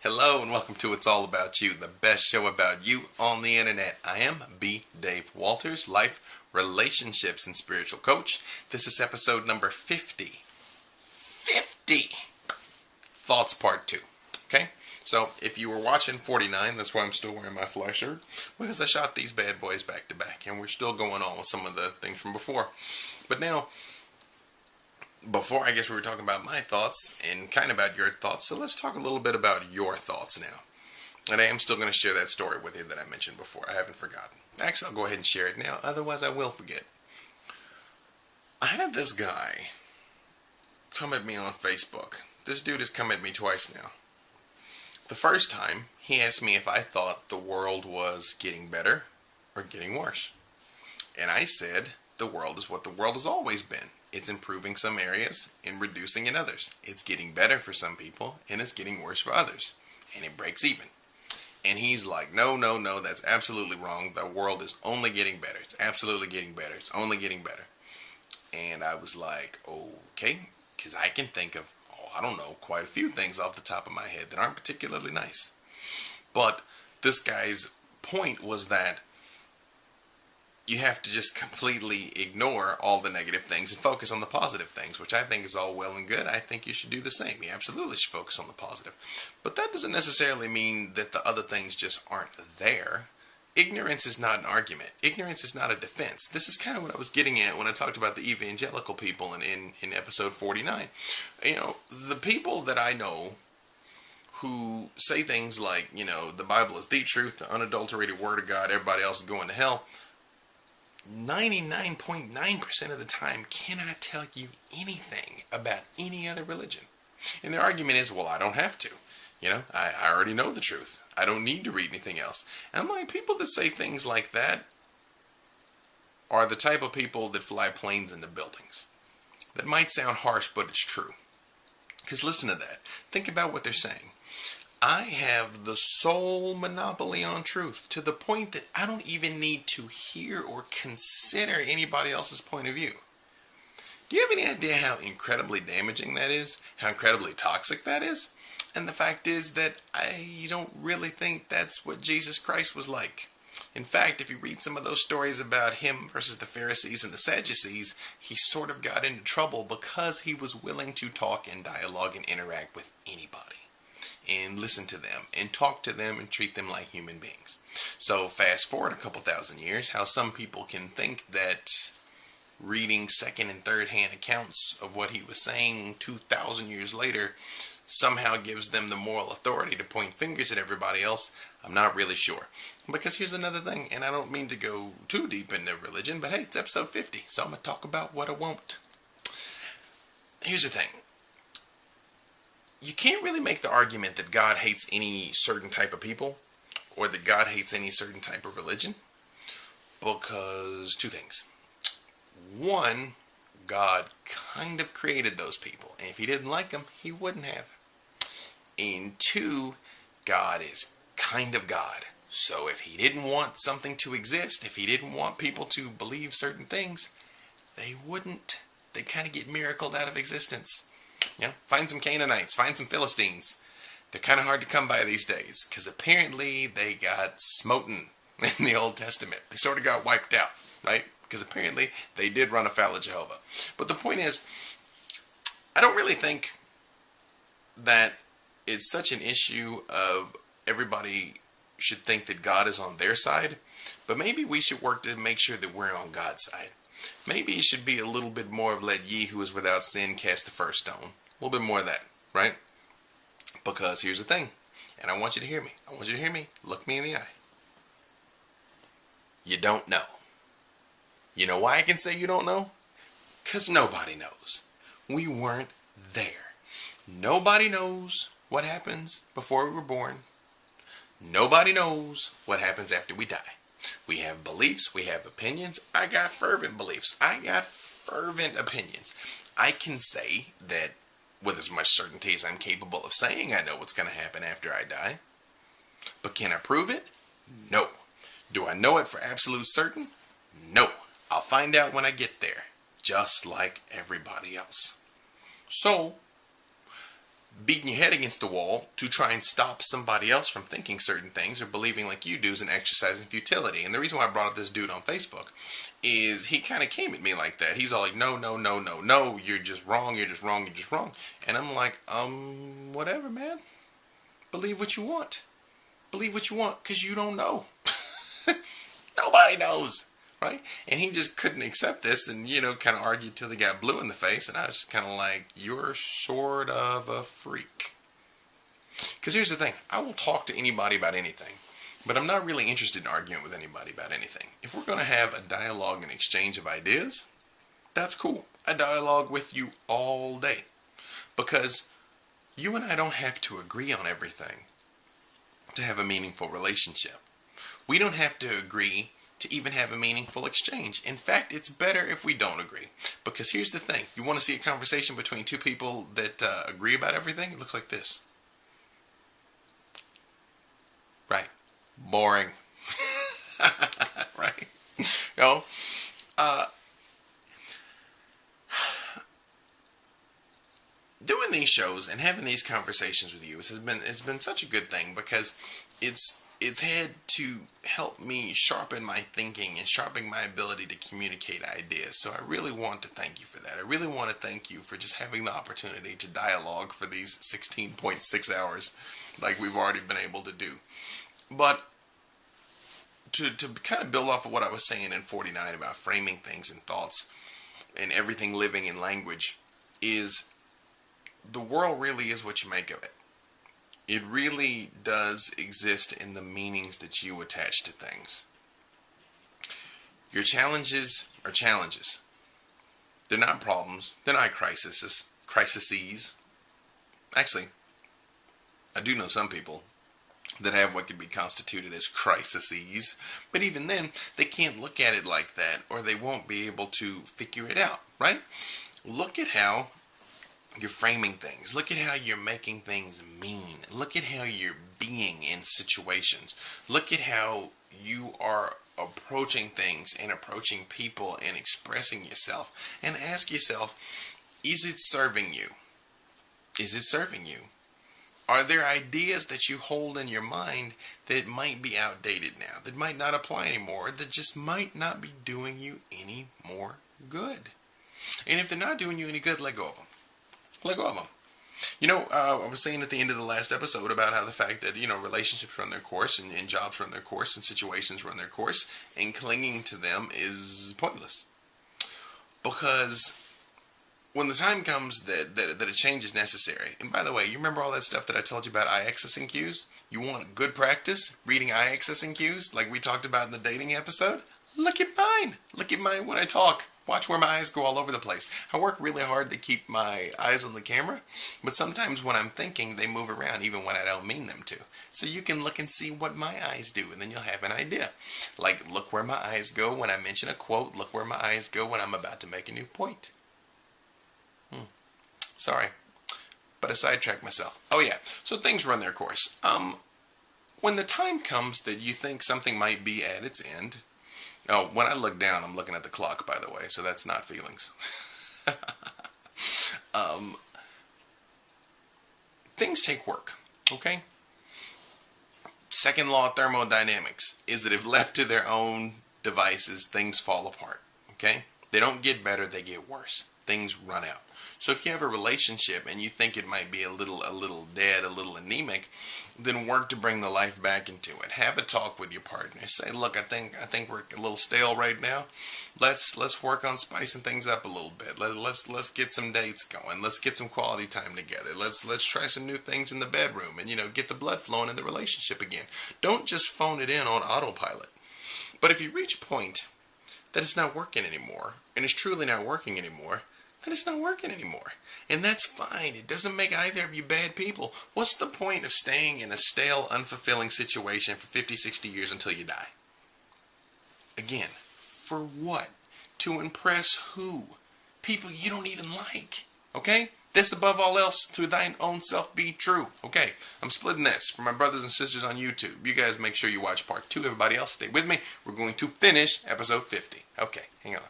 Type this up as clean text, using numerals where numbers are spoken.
Hello and welcome to It's All About You, the best show about you on the internet. I am B. Dave Walters, life, relationships, and spiritual coach. This is episode number 50. 50! Thoughts part 2. Okay? So, if you were watching 49, that's why I'm still wearing my fly shirt, because I shot these bad boys back to back, and we're still going on with some of the things from before. But now, before, I guess we were talking about my thoughts and kind of about your thoughts, so let's talk a little bit about your thoughts now. And I am still going to share that story with you that I mentioned before. I haven't forgotten. Actually, I'll go ahead and share it now, otherwise I will forget. I had this guy come at me on Facebook. This dude has come at me twice now. The first time, he asked me if I thought the world was getting better or getting worse. And I said, the world is what the world has always been. It's improving some areas and reducing in others. It's getting better for some people and it's getting worse for others. And it breaks even. And he's like, no, that's absolutely wrong. The world is only getting better. It's absolutely getting better. It's only getting better. And I was like, okay, because I can think of, quite a few things off the top of my head that aren't particularly nice. But this guy's point was that you have to just completely ignore all the negative things and focus on the positive things, which I think is all well and good. I think you should do the same. You absolutely should focus on the positive. But that doesn't necessarily mean that the other things just aren't there. Ignorance is not an argument. Ignorance is not a defense. This is kind of what I was getting at when I talked about the evangelical people in episode 49. You know, the people that I know who say things like, the Bible is the truth, the unadulterated word of God, everybody else is going to hell, 99.9% of the time cannot tell you anything about any other religion. And their argument is, well, I don't have to. I already know the truth. I don't need to read anything else. And I'm like, people that say things like that are the type of people that fly planes into buildings. That might sound harsh, but it's true. Because listen to that. Think about what they're saying. I have the sole monopoly on truth, to the point that I don't even need to hear or consider anybody else's point of view. Do you have any idea how incredibly damaging that is? How incredibly toxic that is? And the fact is that I don't really think that's what Jesus Christ was like. In fact, if you read some of those stories about him versus the Pharisees and the Sadducees, he sort of got into trouble because he was willing to talk and dialogue and interact with anybody. And listen to them, and talk to them, and treat them like human beings. So fast forward a couple thousand years, how some people can think that reading second and third hand accounts of what he was saying 2,000 years later somehow gives them the moral authority to point fingers at everybody else, I'm not really sure. Because here's another thing, and I don't mean to go too deep into religion, but hey, it's episode 50, so I'm going to talk about what I won't. Here's the thing. You can't really make the argument that God hates any certain type of people or that God hates any certain type of religion, because two things. One, God kind of created those people, and if he didn't like them, he wouldn't have. And two, God is kind of God. So if he didn't want something to exist, if he didn't want people to believe certain things, they wouldn't. They'd kind of get miracled out of existence. Find some Canaanites, find some Philistines. They're kind of hard to come by these days, because apparently they got smoten in the Old Testament. They sort of got wiped out, right? Because apparently they did run afoul of Jehovah. But the point is, I don't really think that it's such an issue of everybody should think that God is on their side, but maybe we should work to make sure that we're on God's side. Maybe it should be a little bit more of let ye who is without sin cast the first stone. A little bit more of that, right? Because here's the thing, and I want you to hear me. I want you to hear me. Look me in the eye. You don't know. You know why I can say you don't know? Because nobody knows. We weren't there. Nobody knows what happens before we were born. Nobody knows what happens after we die. We have beliefs, we have opinions. I got fervent beliefs. I got fervent opinions. I can say that with as much certainty as I'm capable of saying, I know what's going to happen after I die. But can I prove it? No. Do I know it for absolute certain? No. I'll find out when I get there, just like everybody else. So, beating your head against the wall to try and stop somebody else from thinking certain things or believing like you do is an exercise in futility. And the reason why I brought up this dude on Facebook is he kind of came at me like that. He's all like, no, no, no, no, no, you're just wrong, you're just wrong, you're just wrong. And I'm like, whatever, man. Believe what you want. Believe what you want, because you don't know. Nobody knows, right? And he just couldn't accept this and, kind of argued till he got blue in the face. And I was just kind of like, you're sort of a freak. Because here's the thing. I will talk to anybody about anything. But I'm not really interested in arguing with anybody about anything. If we're going to have a dialogue and exchange of ideas, that's cool. I dialogue with you all day. Because you and I don't have to agree on everything to have a meaningful relationship. We don't have to agree to even have a meaningful exchange. In fact, it's better if we don't agree. Because here's the thing. You want to see a conversation between two people that agree about everything? It looks like this. Right. Boring. Right? Doing these shows and having these conversations with you has been such a good thing, because it's had to help me sharpen my thinking and sharpen my ability to communicate ideas. So I really want to thank you for that. I really want to thank you for just having the opportunity to dialogue for these 16.6 hours like we've already been able to do. But to kind of build off of what I was saying in 49 about framing things and thoughts and everything living in language, is the world really is what you make of it. It really does exist in the meanings that you attach to things. Your challenges are challenges. They're not problems. They're not crises. Actually, I do know some people that have what could be constituted as crises, but even then, they can't look at it like that, or they won't be able to figure it out, right? Look at how you're framing things. Look at how you're making things mean. Look at how you're being in situations. Look at how you are approaching things and approaching people and expressing yourself. And ask yourself, is it serving you? Is it serving you? Are there ideas that you hold in your mind that might be outdated now, that might not apply anymore, that just might not be doing you any more good? And if they're not doing you any good, let go of them. Let go of them. I was saying at the end of the last episode about how the fact that, relationships run their course and jobs run their course and situations run their course, and clinging to them is pointless. Because when the time comes that a change is necessary, and by the way, you remember all that stuff that I told you about I-accessing cues? You want good practice reading I-accessing cues like we talked about in the dating episode? Look at mine. Look at mine when I talk. Watch where my eyes go all over the place. I work really hard to keep my eyes on the camera, but sometimes when I'm thinking, they move around even when I don't mean them to. So you can look and see what my eyes do, and then you'll have an idea. Like, look where my eyes go when I mention a quote. Look where my eyes go when I'm about to make a new point. Sorry, but I sidetracked myself. Oh yeah, so things run their course. When the time comes that you think something might be at its end, when I look down, I'm looking at the clock, by the way, so that's not feelings. Things take work, okay? Second law of thermodynamics is that if left to their own devices, things fall apart, okay? They don't get better, they get worse. Things run out. So if you have a relationship and you think it might be a little dead, a little anemic, then work to bring the life back into it. Have a talk with your partner. Say, look, I think we're a little stale right now. Let's work on spicing things up a little bit. Let's get some dates going. Let's get some quality time together. Let's try some new things in the bedroom and get the blood flowing in the relationship again. Don't just phone it in on autopilot. But if you reach a point that it's not working anymore, and it's truly not working anymore, then it's not working anymore. And that's fine. It doesn't make either of you bad people. What's the point of staying in a stale, unfulfilling situation for 50, 60 years until you die? Again, for what? To impress who? People you don't even like. Okay? This above all else, to thine own self be true. Okay, I'm splitting this for my brothers and sisters on YouTube. You guys make sure you watch part 2. Everybody else, stay with me. We're going to finish episode 50. Okay, hang on.